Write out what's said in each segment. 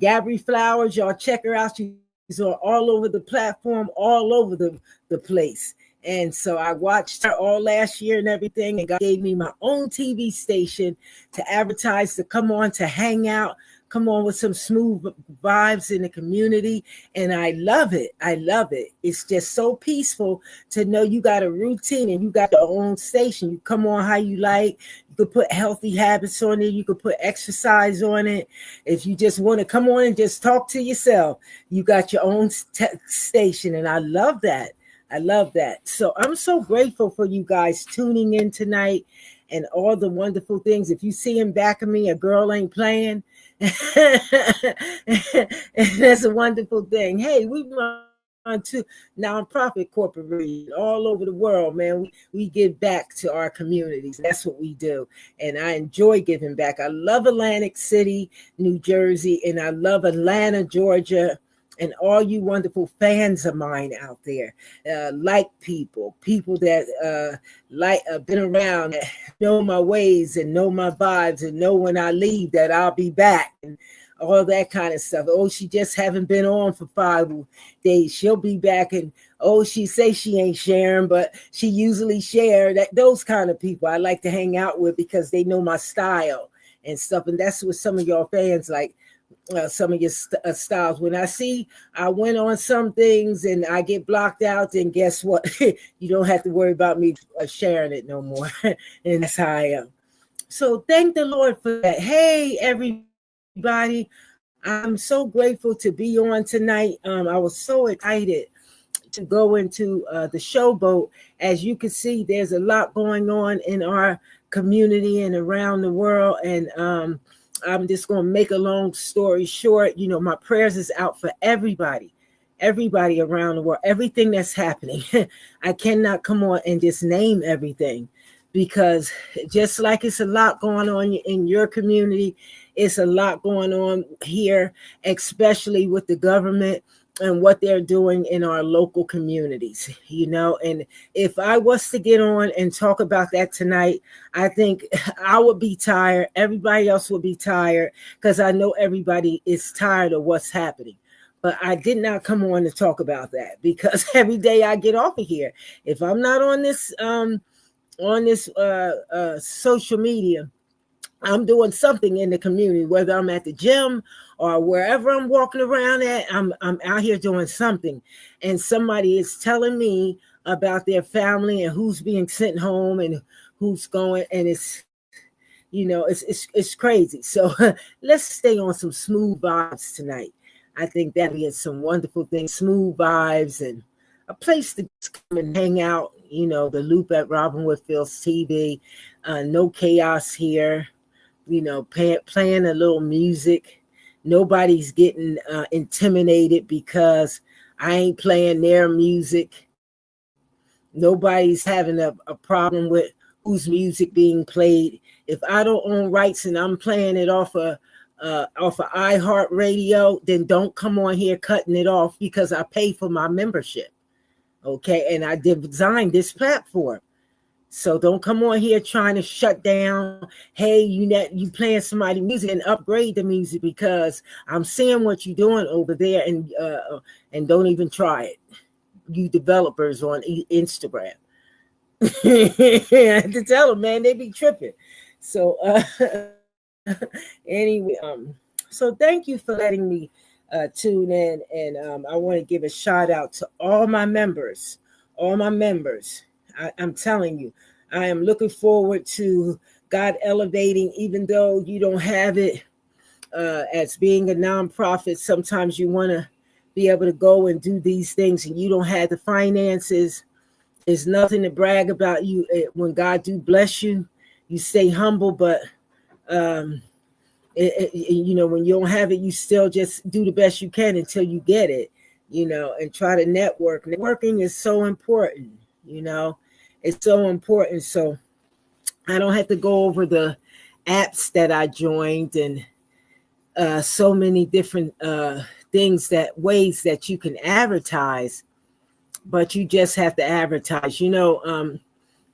Gabby Flowers. Y'all check her out. She's all over the platform, all over the place. And so I watched her all last year and everything, and God gave me my own TV station to advertise, to come on, to hang out, come on with some smooth vibes in the community. And I love it. I love it. It's just so peaceful to know you got a routine and you got your own station. You come on how you like. You could put healthy habits on it. You could put exercise on it. If you just want to come on and just talk to yourself, you got your own station. And I love that. I love that. So I'm so grateful for you guys tuning in tonight and all the wonderful things. If you see in back of me, a girl ain't playing. That's a wonderful thing. Hey, we run to nonprofit corporations all over the world, man. We give back to our communities. That's what we do. And I enjoy giving back. I love Atlantic City, New Jersey, and I love Atlanta, Georgia, and all you wonderful fans of mine out there, like people that been around, that know my ways and know my vibes and know when I leave that I'll be back and all that kind of stuff. Oh, she just haven't been on for 5 days. She'll be back. And oh, she say she ain't sharing, but she usually share. That those kind of people I like to hang out with because they know my style and stuff. And that's what some of y'all fans like. Some of your styles. When I went on some things and I get blocked out, then guess what? You don't have to worry about me sharing it no more. And that's how I am. So thank the Lord for that. Hey, everybody. I'm so grateful to be on tonight. I was so excited to go into the showboat. As you can see, there's a lot going on in our community and around the world. And I'm just going to make a long story short. You know, my prayers is out for everybody around the world, everything that's happening. I cannot come on and just name everything because just like it's a lot going on in your community, it's a lot going on here, especially with the government and what they're doing in our local communities, you know. And if I was to get on and talk about that tonight, I think I would be tired. Everybody else would be tired because I know everybody is tired of what's happening. But I did not come on to talk about that because every day I get off of here, if I'm not on this social media, I'm doing something in the community, whether I'm at the gym or wherever I'm walking around at, I'm out here doing something. And somebody is telling me about their family and who's being sent home and who's going. And it's, you know, it's crazy. So let's stay on some smooth vibes tonight. I think that is some wonderful things, smooth vibes and a place to come and hang out. You know, the Loop at Robin Whitfield's TV, no chaos here. You know, playing a little music. Nobody's getting intimidated because I ain't playing their music. Nobody's having a problem with whose music being played. If I don't own rights and I'm playing it off of iHeartRadio, then don't come on here cutting it off because I pay for my membership. Okay, and I designed this platform. So don't come on here trying to shut down. Hey, you playing somebody's music and upgrade the music because I'm seeing what you're doing over there and don't even try it. You developers on Instagram. I have to tell them, man, they be tripping. So anyway, so thank you for letting me tune in, and I want to give a shout out to all my members. I'm telling you, I am looking forward to God elevating, even though you don't have it as being a nonprofit. Sometimes you want to be able to go and do these things and you don't have the finances. There's nothing to brag about. You when God do bless you, you stay humble, but you know, when you don't have it, you still just do the best you can until you get it, you know, and try to network. Networking is so important, you know, it's so important. So I don't have to go over the apps that I joined and so many different ways that you can advertise, but you just have to advertise. You know,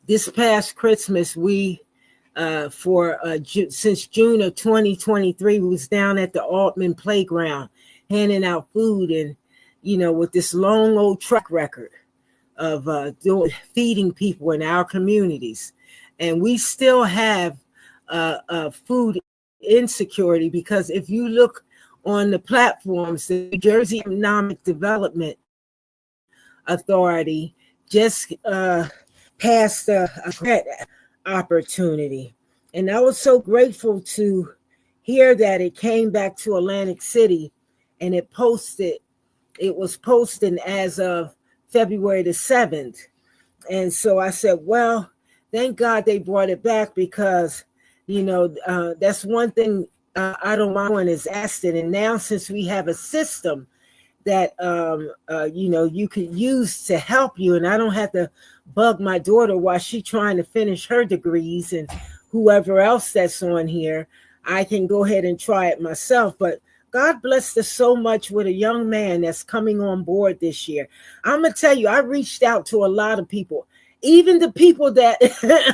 this past Christmas, we since June of 2023. We was down at the Altman Playground handing out food, and with this long old track record of feeding people in our communities, and we still have food insecurity, because if you look on the platforms, the New Jersey Economic Development Authority just passed a grant opportunity, and I was so grateful to hear that it came back to Atlantic City, and it was posted as of February the 7th. And so I said, well, thank God they brought it back, because that's one thing I don't mind is asked it. And now, since we have a system that you could use to help you, and I don't have to bug my daughter while she's trying to finish her degrees, and whoever else that's on here, I can go ahead and try it myself. But God blessed us so much with a young man that's coming on board this year. I'm gonna tell you, I reached out to a lot of people, even the people that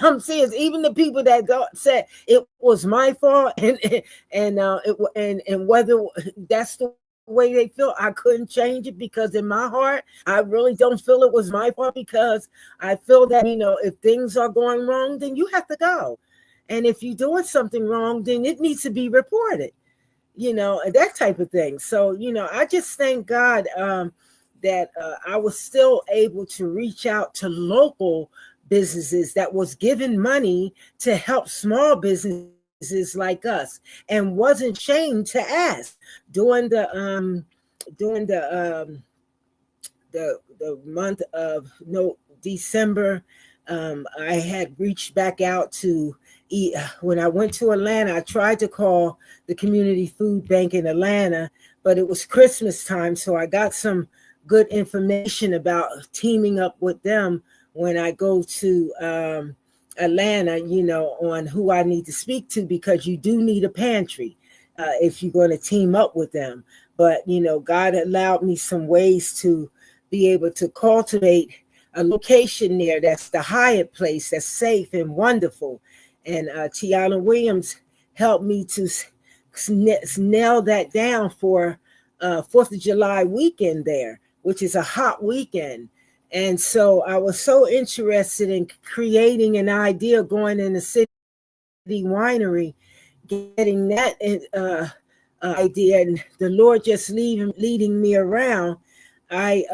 I'm serious, even the people that said it was my fault, and whether that's the way they feel, I couldn't change it, because in my heart, I really don't feel it was my fault, because I feel that if things are going wrong, then you have to go, and if you're doing something wrong, then it needs to be reported. And that type of thing. So, I just thank God that I was still able to reach out to local businesses that was given money to help small businesses like us, and wasn't ashamed to ask during the month of December. I had reached back out to when I went to Atlanta. I tried to call the Community Food Bank in Atlanta, but it was Christmas time, so I got some good information about teaming up with them when I go to Atlanta, on who I need to speak to, because you do need a pantry if you're going to team up with them. But God allowed me some ways to be able to cultivate a location there that's the Hyatt Place, that's safe and wonderful. And Tiana Williams helped me to nail that down for 4th of July weekend there, which is a hot weekend. And so I was so interested in creating an idea, going in the city winery, getting that idea, and the Lord just leading me around. I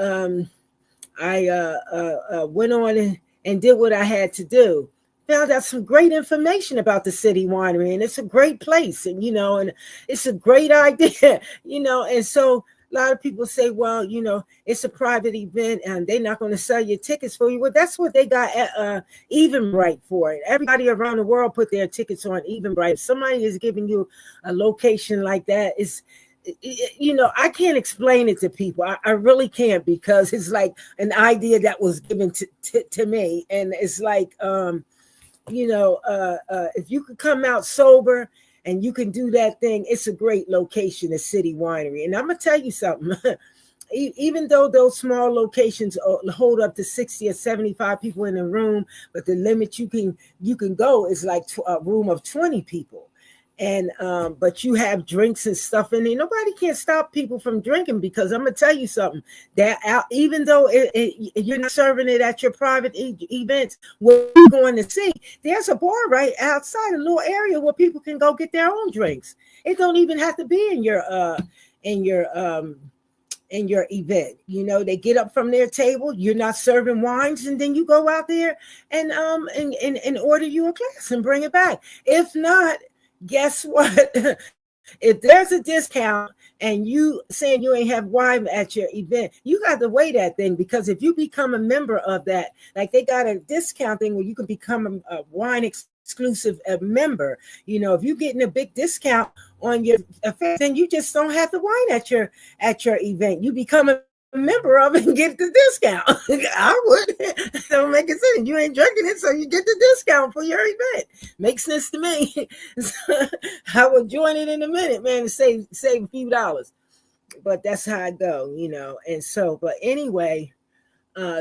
went on and did what I had to do. Found out some great information about the city winery, and it's a great place, and and it's a great idea, and so a lot of people say, well, it's a private event and they're not going to sell your tickets for you. Well, that's what they got Eventbrite for it. Everybody around the world put their tickets on Eventbrite. If somebody is giving you a location like that, I can't explain it to people. I really can't, because it's like an idea that was given to me, and it's like if you could come out sober and you can do that thing, it's a great location, a city winery. And I'm gonna tell you something. Even though those small locations hold up to 60 or 75 people in a room, but the limit you can go is like a room of 20 people. And but you have drinks and stuff in there. Nobody can stop people from drinking, because I'm gonna tell you something, that even though you're not serving it at your private events, where you're going to see, there's a bar right outside, a little area where people can go get their own drinks. It don't even have to be in your event. They get up from their table, you're not serving wines, and then you go out there and order you a glass and bring it back. If not, guess what? If there's a discount and you saying you ain't have wine at your event, you got to weigh that thing, because if you become a member of that, like they got a discount thing where you can become a wine exclusive member. If you're getting a big discount on your affair, then you just don't have the wine at your event. You become a member of it and get the discount. I would. Don't make it sense. You ain't drinking it, so you get the discount for your event. Makes sense to me. So I would join it in a minute, man, and save a few dollars. But that's how I go, And so, but anyway,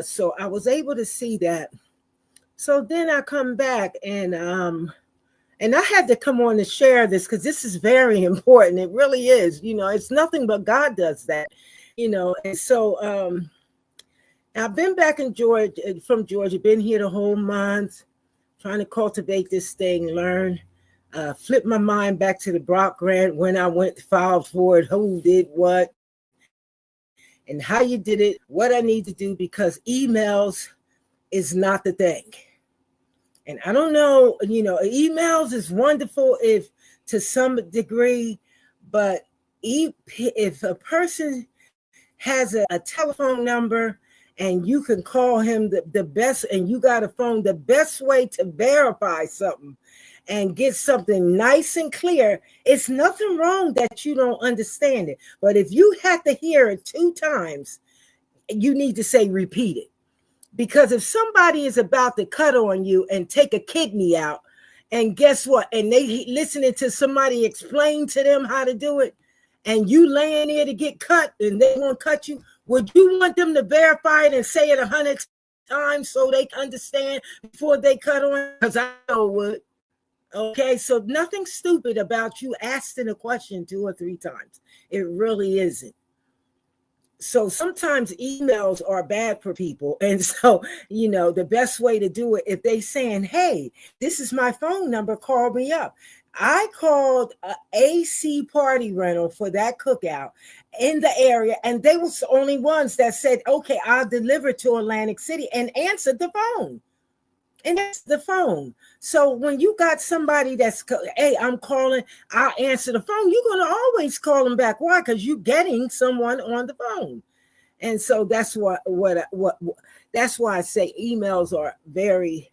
so I was able to see that. So then I come back, and And I had to come on to share this because this is very important. It really is. It's nothing but God does that. And so I've been back in Georgia, from Georgia, been here the whole month, trying to cultivate this thing, learn, flip my mind back to the Brock grant when I went to file for it, who did what, and how you did it, what I need to do, because emails is not the thing. And I don't know, emails is wonderful if to some degree, but if a person has a telephone number and you can call him the best, and you got a phone, the best way to verify something and get something nice and clear, it's nothing wrong that you don't understand it. But if you have to hear it 2 times, you need to say repeat it. Because if somebody is about to cut on you and take a kidney out, and guess what? And they listening to somebody explain to them how to do it, and you laying there to get cut and they won't cut you, would you want them to verify it and say it 100 times so they understand before they cut on? Because I know would. Okay, so nothing stupid about you asking a question 2 or 3 times. It really isn't. So sometimes emails are bad for people. And so, the best way to do it, if they saying, hey, this is my phone number, call me up. I called AC Party Rental for that cookout in the area, and they was the only ones that said, okay, I'll deliver to Atlantic City, and answered the phone. And that's the phone. So when you got somebody that's, hey, I'm calling, I'll answer the phone, you're going to always call them back. Why? Because you're getting someone on the phone. And so that's what that's why I say emails are very,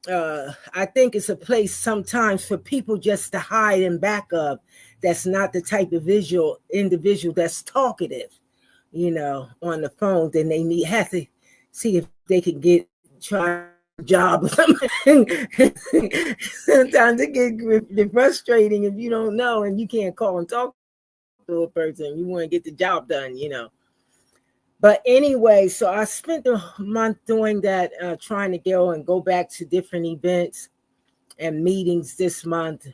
I think it's a place sometimes for people just to hide in back of. That's not the type of individual that's talkative, on the phone. Then they have to see if they can try job. Sometimes it get frustrating if you don't know and you can't call and talk to a person. You want to get the job done, But anyway, so I spent a month doing that, trying to go back to different events and meetings this month,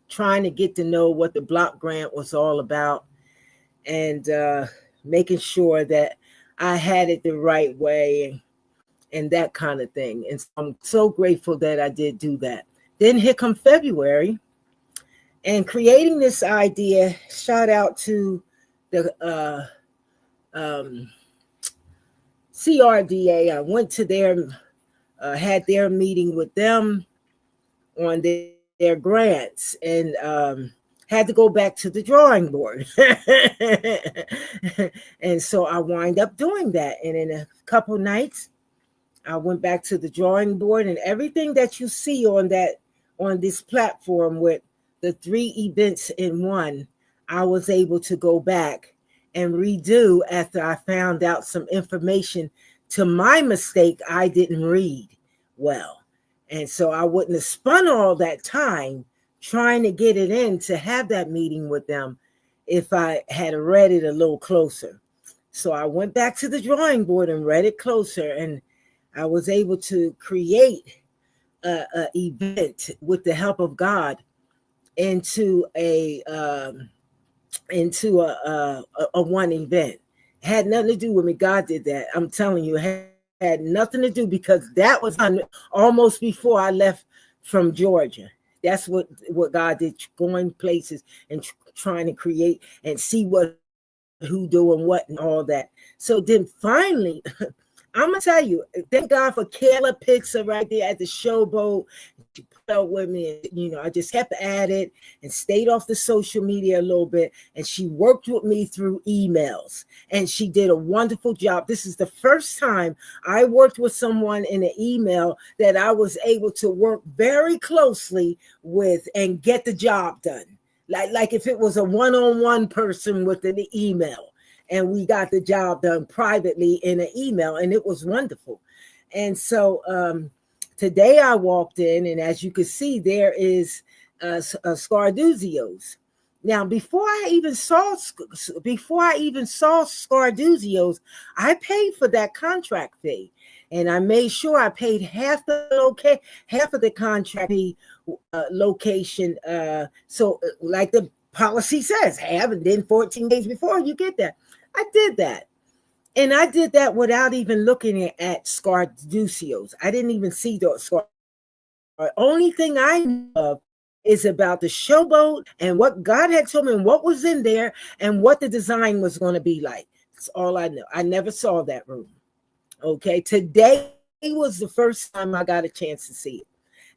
trying to get to know what the block grant was all about, and making sure that I had it the right way and that kind of thing. And so I'm so grateful that I did do that. Then here come February, and creating this idea, shout out to the CRDA. I went to had their meeting with them on their grants, and had to go back to the drawing board. And so I wind up doing that. And in a couple nights, I went back to the drawing board, and everything that you see on this platform with the 3 events in one, I was able to go back and redo after I found out some information. To my mistake, I didn't read well. And so I wouldn't have spent all that time trying to get it in to have that meeting with them if I had read it a little closer. So I went back to the drawing board and read it closer, and I was able to create an event with the help of God into a one event. It had nothing to do with me. God did that. I'm telling you, it had nothing to do, because that was almost before I left from Georgia. That's what God did, going places and trying to create and see who doing what and all that. So then finally, I'm gonna tell you, thank God for Kayla Pizza right there at the Showboat. She put up with me, and I just kept at it and stayed off the social media a little bit. And she worked with me through emails, and she did a wonderful job. This is the first time I worked with someone in an email that I was able to work very closely with and get the job done. Like if it was a one-on-one person with an email. And we got the job done privately in an email, and it was wonderful. And so today I walked in, and as you can see, there is Scarduzio's. Now, before I even saw Scarduzio's, I paid for that contract fee, and I made sure I paid half of the contract fee location. So, like the policy says, have, and then 14 days before you get that. I did that. And I did that without even looking at Scarduzio's. I didn't even see those. The only thing I know of is about the Showboat and what God had told me and what was in there and what the design was going to be like. That's all I know. I never saw that room. Okay. Today was the first time I got a chance to see it.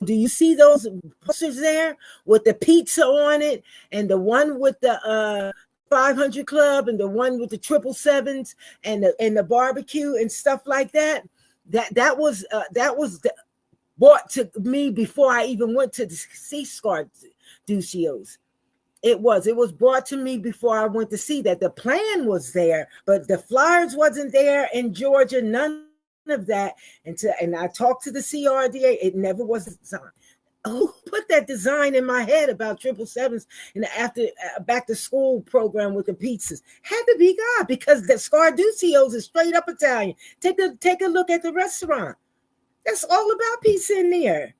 Do you see those posters there with the pizza on it, and the one with the 500 Club, and the one with the 777s and the barbecue and stuff like that? That was brought to me before I even went to see Scarduzio's. It was brought to me before I went to see that. The plan was there, but the flyers wasn't there in Georgia. None of that. And I talked to the CRDA. It never was designed. Who put that design in my head about 777s and after back to school program with the pizzas? Had to be God, because the Scarduzio's is straight up Italian. Take a look at the restaurant. That's all about pizza in there.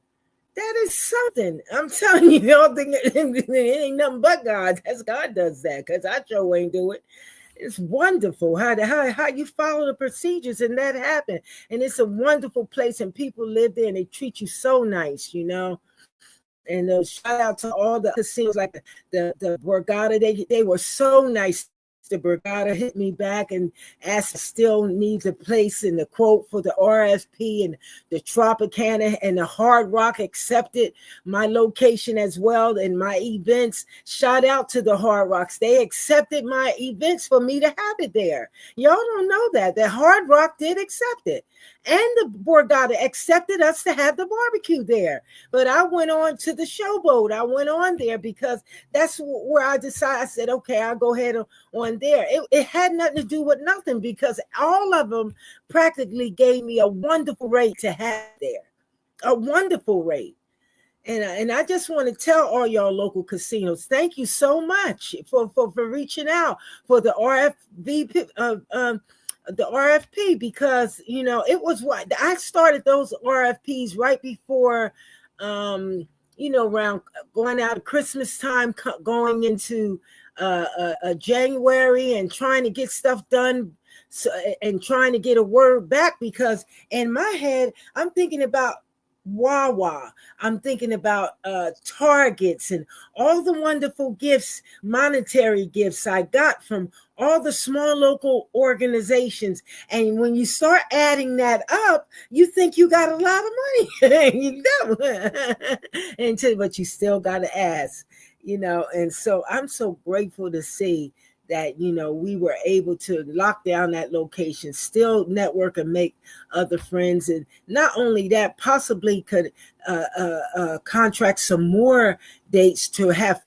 That is something. I'm telling you, y'all think it ain't nothing but God. That's God does that, because I sure ain't do it. It's wonderful how you follow the procedures and that happened. And it's a wonderful place, and people live there and they treat you so nice, you know. And shout out to all the casinos like the Borgata. They were so nice. The Borgata hit me back and asked still needs a place in the quote for the RFP, and the Tropicana and the Hard Rock accepted my location as well and my events. Shout out to the Hard Rocks. They accepted my events for me to have it there. Y'all don't know that. The Hard Rock did accept it. And the Borgata accepted us to have the barbecue there. But I went on to the Showboat. I went on there because that's where I decided. I said, okay, I'll go ahead on there. It had nothing to do with nothing, because all of them practically gave me a wonderful rate to have there. A wonderful rate. And I just want to tell all y'all local casinos, thank you so much for reaching out for the RFP, because it was what I started those RFPs right before around going out of Christmas time, going into January, and trying to get stuff done, and trying to get a word back, because in my head I'm thinking about Wawa. I'm thinking about Targets and all the wonderful gifts, monetary gifts I got from all the small local organizations. And when you start adding that up, you think you got a lot of money. You don't. But you still got to ask, and so I'm so grateful to see that we were able to lock down that location, still network and make other friends, and not only that, possibly could contract some more dates to have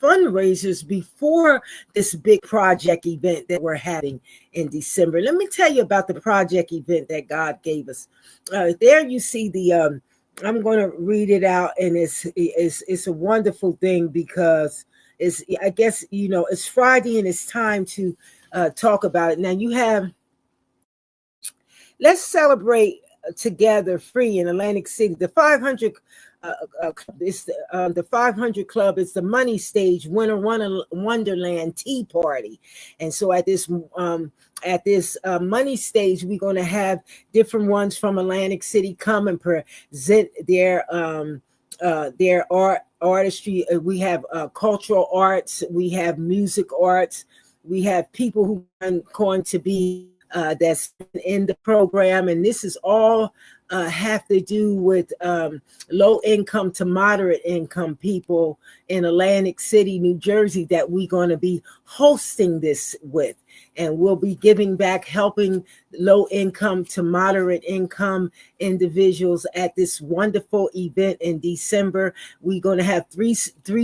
fundraisers before this big project event that we're having in December. Let me tell you about the project event that God gave us. There you see the I'm going to read it out, and it's a wonderful thing, because I guess it's Friday and it's time to talk about it. Now let's celebrate together free in Atlantic City. The 500 the 500 Club is the Money Stage Winter Wonderland Tea Party, and so at this Money Stage, we're going to have different ones from Atlantic City come and present their artistry. We have cultural arts, we have music arts, we have people who are going to be that's in the program, and this is all have to do with low income to moderate income people in Atlantic City, New Jersey, that we're going to be hosting this with. And we'll be giving back, helping low income to moderate income individuals at this wonderful event in December. We're going to have three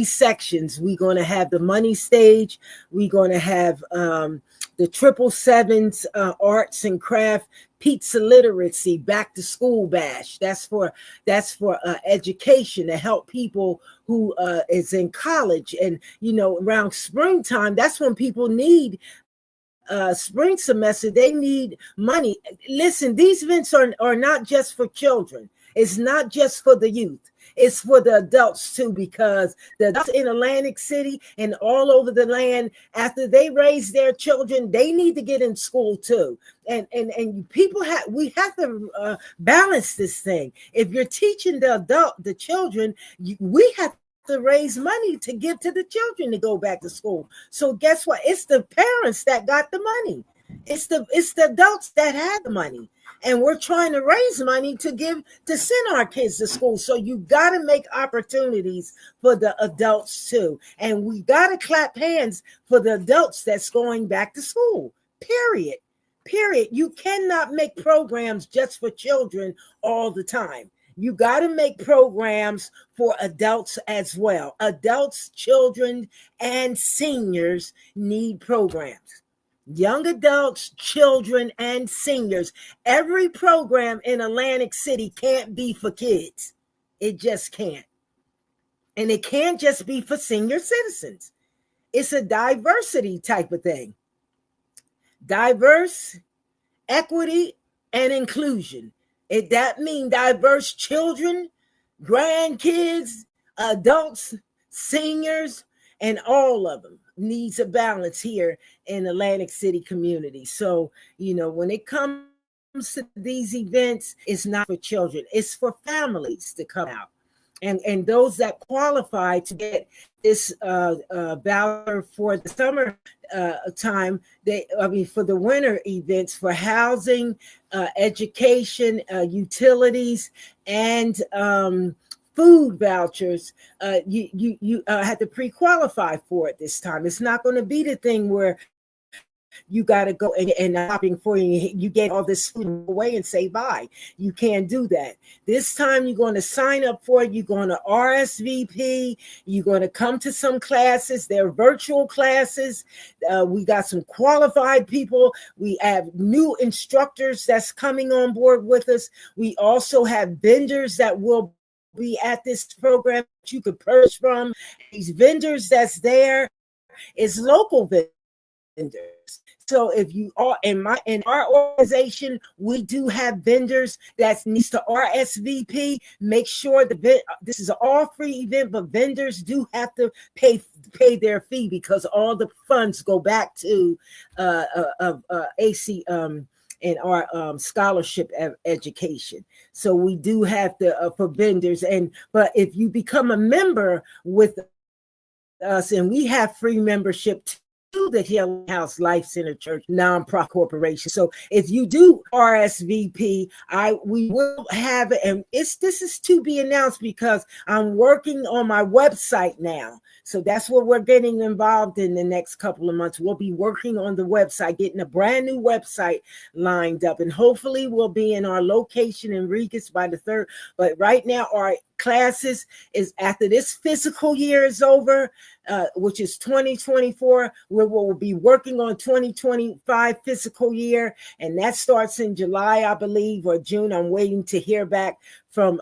sections. We're going to have the Money Stage. We're going to have the 777s arts and craft pizza literacy, back to school bash. That's for education, to help people who is in college. And around springtime, that's when people need spring semester, they need money. Listen, these events are not just for children. It's not just for the youth. It's for the adults too, because the adults in Atlantic City and all over the land, after they raise their children, they need to get in school too. And we have to balance this thing. If you're teaching the children, we have to raise money to give to the children to go back to school. So guess what? It's the parents that got the money. It's the adults that had the money. And we're trying to raise money to send our kids to school. So you got to make opportunities for the adults too. And we got to clap hands for the adults that's going back to school. Period. You cannot make programs just for children all the time. You got to make programs for adults as well. Adults, children, and seniors need programs. Young adults, children, and seniors. Every program in Atlantic City can't be for kids. It just can't. And it can't just be for senior citizens. It's a diversity type of thing. Diverse, equity, and inclusion. That means diverse children, grandkids, adults, seniors, and all of them needs a balance here in Atlantic City community. So, when it comes to these events, it's not for children. It's for families to come out. And those that qualify to get this voucher for the summer time, for the winter events, for housing, education, utilities, and food vouchers, you have to pre-qualify for it this time. It's not going to be the thing where you got to go and shopping for you get all this food away and say bye. You can't do that. This time you're going to sign up for it. You're going to RSVP. You're going to come to some classes. They're virtual classes. We got some qualified people. We have new instructors that's coming on board with us. We also have vendors that will be at this program that you could purchase from. These vendors that's there is local vendors. So if you are in our organization, we do have vendors that needs to RSVP. Make sure this is an all free event, but vendors do have to pay their fee because all the funds go back to AC and our scholarship education. So we do have to for vendors, but if you become a member with us, and we have free membership to the Healing House Life Center Church nonprofit corporation. So if you do RSVP, we will have it, and this is to be announced because I'm working on my website now. So that's what we're getting involved in the next couple of months. We'll be working on the website, getting a brand new website lined up, and hopefully we'll be in our location in Regis by the 3rd. But right now, our classes is after this fiscal year is over, which is 2024, we will be working on 2025 fiscal year, and that starts in July, I believe, or June. I'm waiting to hear back from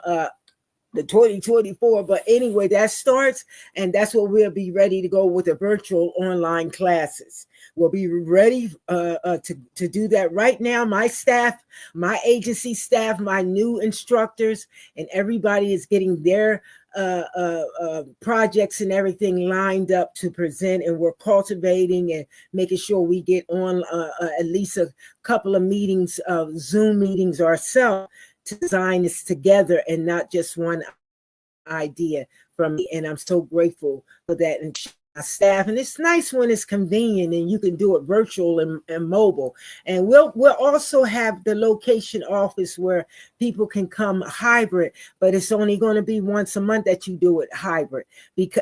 the 2024, but anyway, that starts, and that's what we'll be ready to go with the virtual online classes. We'll be ready to do that right now. My staff, my agency staff, my new instructors, and everybody is getting their projects and everything lined up to present, and we're cultivating and making sure we get on at least a couple of meetings, Zoom meetings ourselves, to design this together and not just one idea from me. And I'm so grateful for that. And my staff, and it's nice when it's convenient and you can do it virtual and mobile. And we'll also have the location office where people can come hybrid, but it's only going to be once a month that you do it hybrid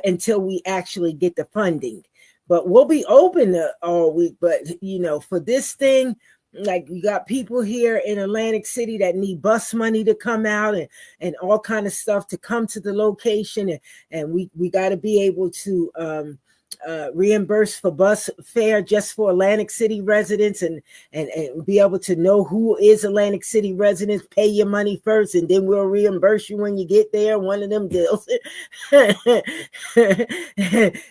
until we actually get the funding. But we'll be open all week. But for this thing, like, we got people here in Atlantic City that need bus money to come out and all kind of stuff to come to the location, and we got to be able to reimbursed for bus fare just for Atlantic City residents, and be able to know who is Atlantic City residents. Pay your money first, and then we'll reimburse you when you get there. One of them deals.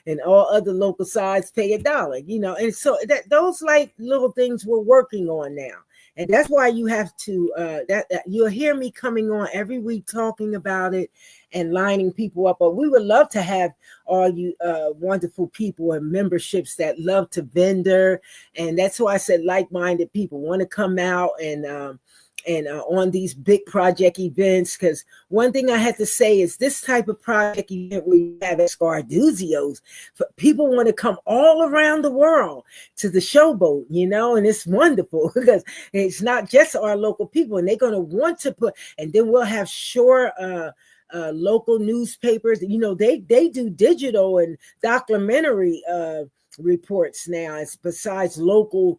And all other local sides pay $1, and so those like little things we're working on now. And that's why you have to that you'll hear me coming on every week talking about it and lining people up. But we would love to have all you wonderful people and memberships that love to vendor. And that's why I said like-minded people want to come out and on these big project events. Because one thing I had to say is this type of project event we have at Scarduzio's, people want to come all around the world to the Showboat, and it's wonderful because it's not just our local people, and they're going to want to put, and then we'll have local newspapers. They do digital and documentary reports now. It's besides local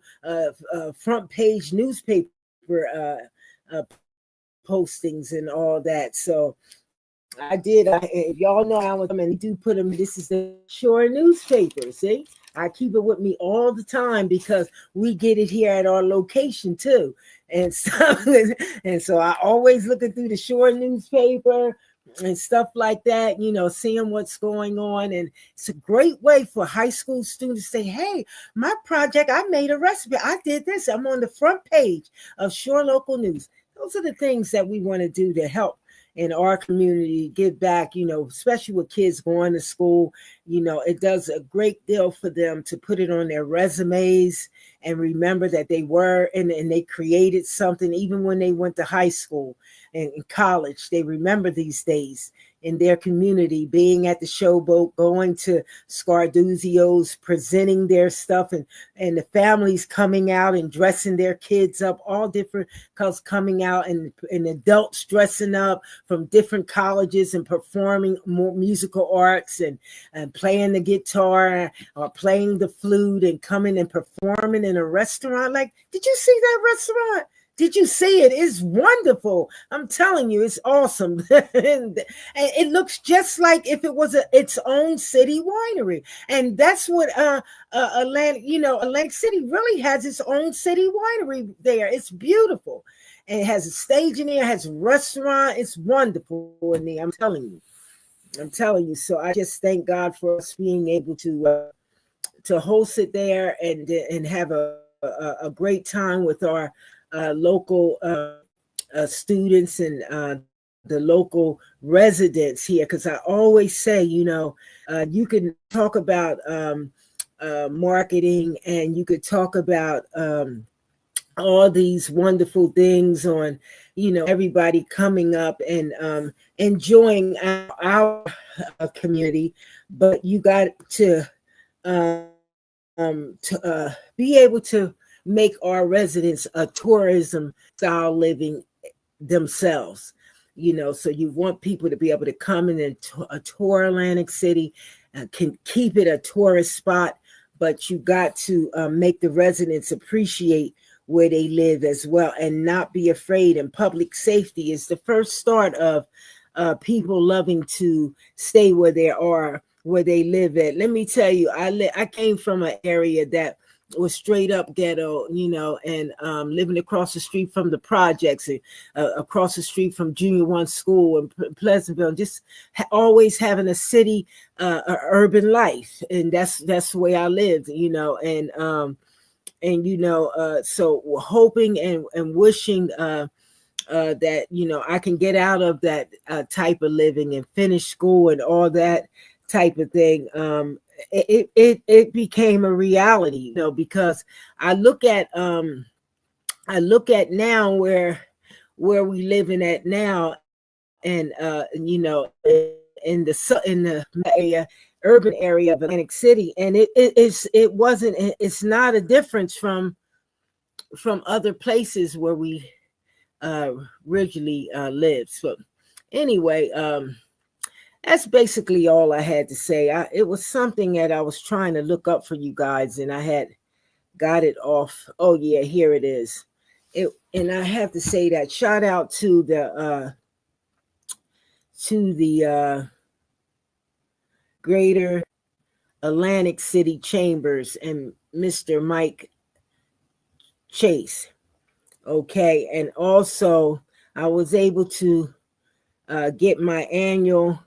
front page newspaper postings and all that. So if y'all know, I was, and do put them. This is the Shore newspaper. See, I keep it with me all the time because we get it here at our location too. And so I always looking through the Shore newspaper and stuff like that, seeing what's going on. And it's a great way for high school students to say, hey, my project, I made a recipe. I did this. I'm on the front page of Shore Local News. Those are the things that we want to do to help in our community, give back, especially with kids going to school. It does a great deal for them to put it on their resumes and remember that they were and they created something even when they went to high school and in college. They remember these days in their community, being at the Showboat, going to Scarduzio's, presenting their stuff, and the families coming out and dressing their kids up, all different colors coming out, and adults dressing up from different colleges and performing more musical arts and playing the guitar or playing the flute and coming and performing in a restaurant. Like, did you see that restaurant? Did you see it? It's wonderful. I'm telling you, it's awesome. And it looks just like if it was its own city winery. And that's what Atlantic City really has, its own city winery there. It's beautiful. And it has a stage in there, it has a restaurant. It's wonderful in there. I'm telling you. So I just thank God for us being able to host it there and have a great time with our local students and the local residents here. Because I always say, you can talk about marketing, and you could talk about all these wonderful things on, everybody coming up and enjoying our community, but you got to be able to make our residents a tourism style living themselves, so you want people to be able to come in and tour Atlantic City, can keep it a tourist spot, but you got to make the residents appreciate where they live as well and not be afraid. And public safety is the first start of people loving to stay where they live at. Let me tell you, I came from an area that was straight up ghetto, and living across the street from the projects, and across the street from Junior One School in Pleasantville, just always having a city, urban life, and that's the way I lived, so hoping and wishing that I can get out of that type of living and finish school and all that type of thing. It became a reality, because I look at now where we living at now, and in the area, urban area of Atlantic City, and it's not a difference from other places where we originally lived. So anyway, that's basically all I had to say. It was something that I was trying to look up for you guys, and I had got it off. Oh yeah, here it is. And I have to say that shout out to the Greater Atlantic City Chambers and Mr. Mike Chase. Okay, and also I was able to get my annual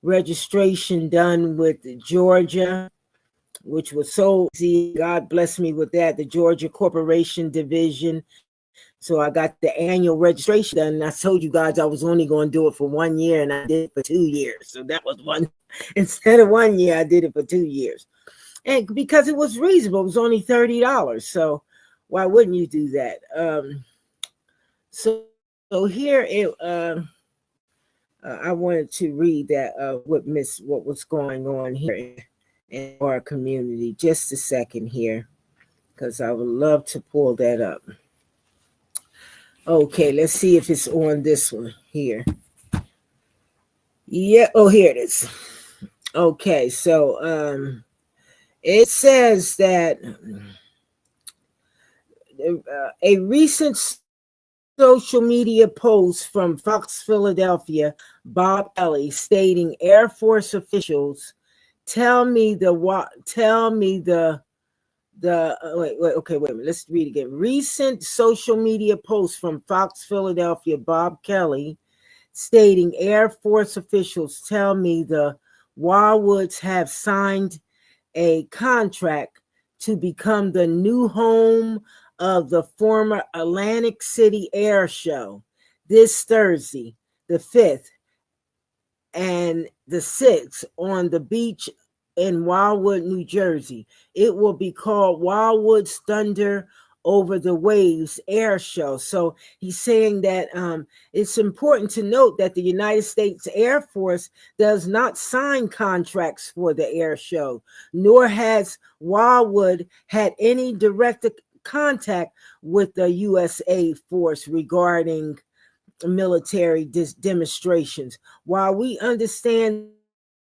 registration done with Georgia, which was so easy. God bless me with that, the Georgia Corporation Division. So I got the annual registration done. And I told you guys I was only going to do it for 1 year, and I did it for 2 years. So that was one. Instead of 1 year, I did it for 2 years. And because it was reasonable, it was only $30. So why wouldn't you do that? So here I wanted to read that what was going on here in our community. Just a second here, because I would love to pull that up. Okay, let's see if it's on this one here. Yeah, oh, here it is. Okay, so it says that a recent social media post from Fox Philadelphia, Bob Kelly, stating Air Force officials tell me the wait a minute. Let's read again. Recent social media post from Fox Philadelphia, Bob Kelly, stating Air Force officials tell me the Wildwoods have signed a contract to become the new home of the former Atlantic City Air Show this Thursday, the 5th, and the 6th on the beach in Wildwood, New Jersey. It will be called Wildwood's Thunder Over the Waves Air Show. So he's saying that it's important to note that the United States Air Force does not sign contracts for the air show, nor has Wildwood had any direct contact with the USA Force regarding military demonstrations. While we understand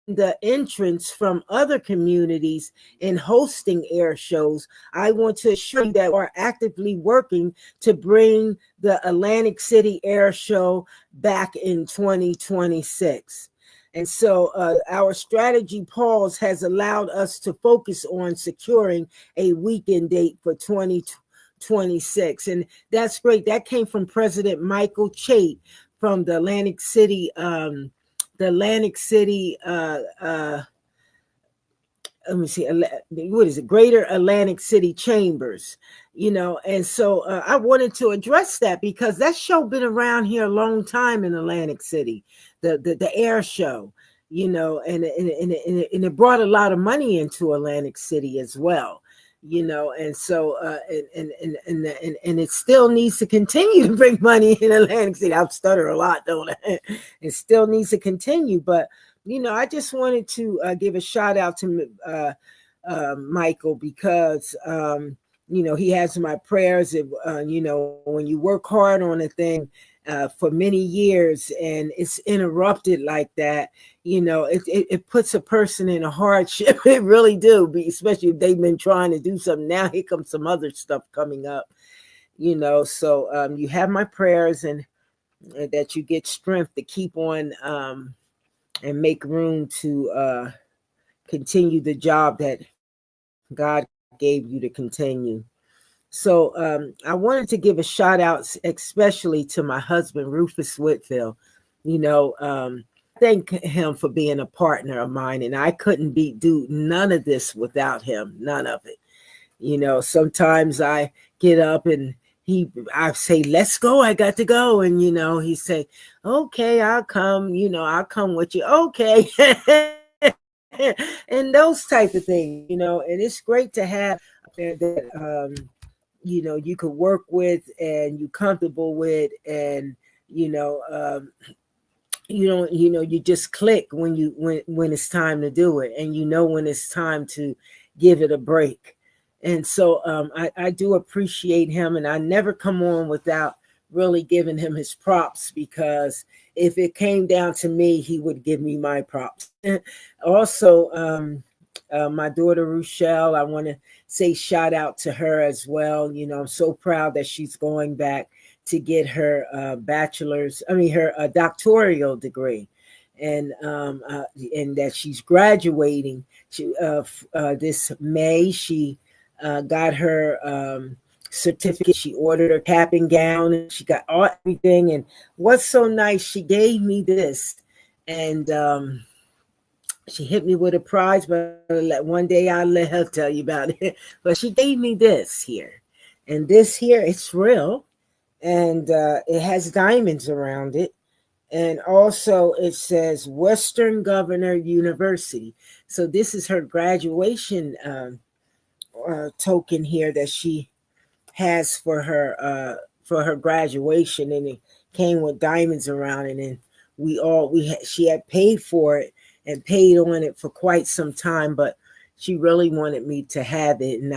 the entrance from other communities in hosting air shows, I want to assure you that we're actively working to bring the Atlantic City Air Show back in 2026. And so our strategy pause has allowed us to focus on securing a weekend date for 2026. And that's great. That came from President Michael Chait from the Atlantic City let me see, what is it? Greater Atlantic City Chambers, and so I wanted to address that because that show been around here a long time in Atlantic City, the air show, and it brought a lot of money into Atlantic City as well. And so and it still needs to continue to bring money in Atlantic City. I stutter a lot, don't I? It still needs to continue, but I just wanted to give a shout out to Michael because he has my prayers. When you work hard on a thing for many years and it's interrupted like that, it puts a person in a hardship. It really do, especially if they've been trying to do something. Now here comes some other stuff coming up, so you have my prayers and that you get strength to keep on and make room to continue the job that God gave you to continue. So I wanted to give a shout out especially to my husband, Rufus Whitfield. Thank him for being a partner of mine, and I couldn't do none of this without him, none of it. Sometimes I get up and I say, let's go, I got to go. And, he say, okay, I'll come, I'll come with you. Okay. And those type of things, and it's great to have that, you could work with and you comfortable with, and, you don't, you just click when it's time to do it. And when it's time to give it a break. And so I do appreciate him, and I never come on without really giving him his props, because if it came down to me, he would give me my props. Also, my daughter, Rochelle, I want to say shout out to her as well. I'm so proud that she's going back to get her doctoral degree. and that she's graduating. This May, she got her certificate. She ordered her cap and gown, and she got everything. And what's so nice, she gave me this, and she hit me with a prize, but one day I'll let her tell you about it. But she gave me this here, and this here, it's real, and it has diamonds around it. And also it says Western Governor University. So this is her graduation token here that she has for her graduation, and it came with diamonds around it. And she had paid for it and paid on it for quite some time, but she really wanted me to have it, and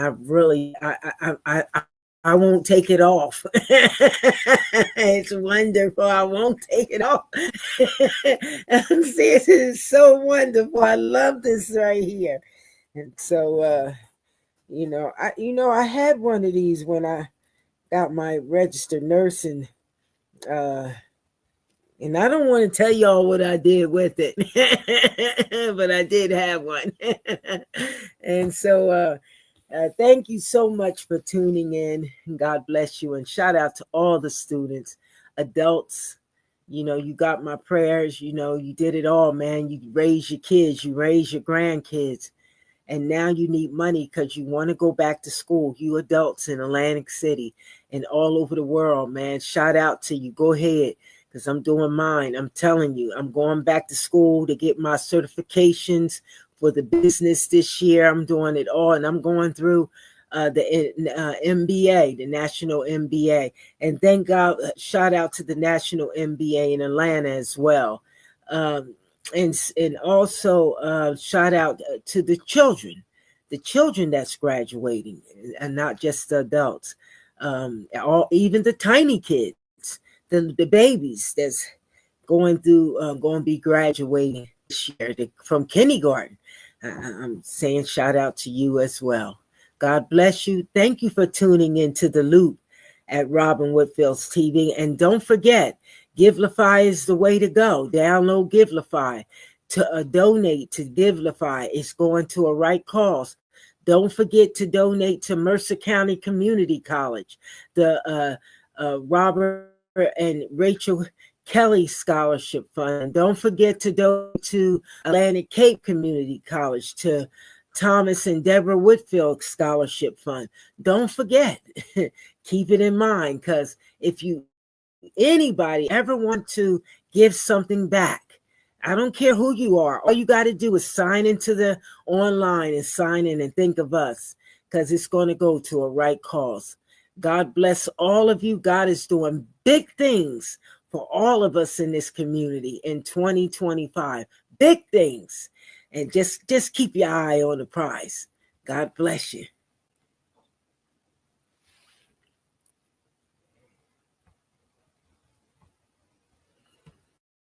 I won't take it off. It's wonderful. I won't take it off. This is so wonderful. I love this right here. And so I had one of these when I got my registered nursing, and I don't want to tell y'all what I did with it, but I did have one. And so thank you so much for tuning in. God bless you. And shout out to all the students, adults. You got my prayers. You did it all, man. You raised your kids, you raised your grandkids. And now you need money because you want to go back to school. You adults in Atlantic City and all over the world, man. Shout out to you. Go ahead, because I'm doing mine. I'm telling you, I'm going back to school to get my certifications for the business this year. I'm doing it all, and I'm going through the MBA, the National MBA. And thank God, shout out to the National MBA in Atlanta as well. And also shout out to the children that's graduating, and not just the adults, even the tiny kids, the babies that's going to be graduating this year from kindergarten. I'm saying shout out to you as well. God bless you. Thank you for tuning into The Loop at Robin Whitfield's TV. And don't forget, Givelify is the way to go. Download Givelify to donate to Givelify. It's going to a right cause. Don't forget to donate to Mercer County Community College, the Robert and Rachel Kelly Scholarship Fund. Don't forget to donate to Atlantic Cape Community College, to Thomas and Deborah Whitfield Scholarship Fund. Don't forget, keep it in mind, because if anybody ever want to give something back, I don't care who you are, all you got to do is sign into the online and sign in and think of us, because it's going to go to a right cause. God bless all of you. God is doing big things for all of us in this community in 2025. Big things. And just keep your eye on the prize. God bless you.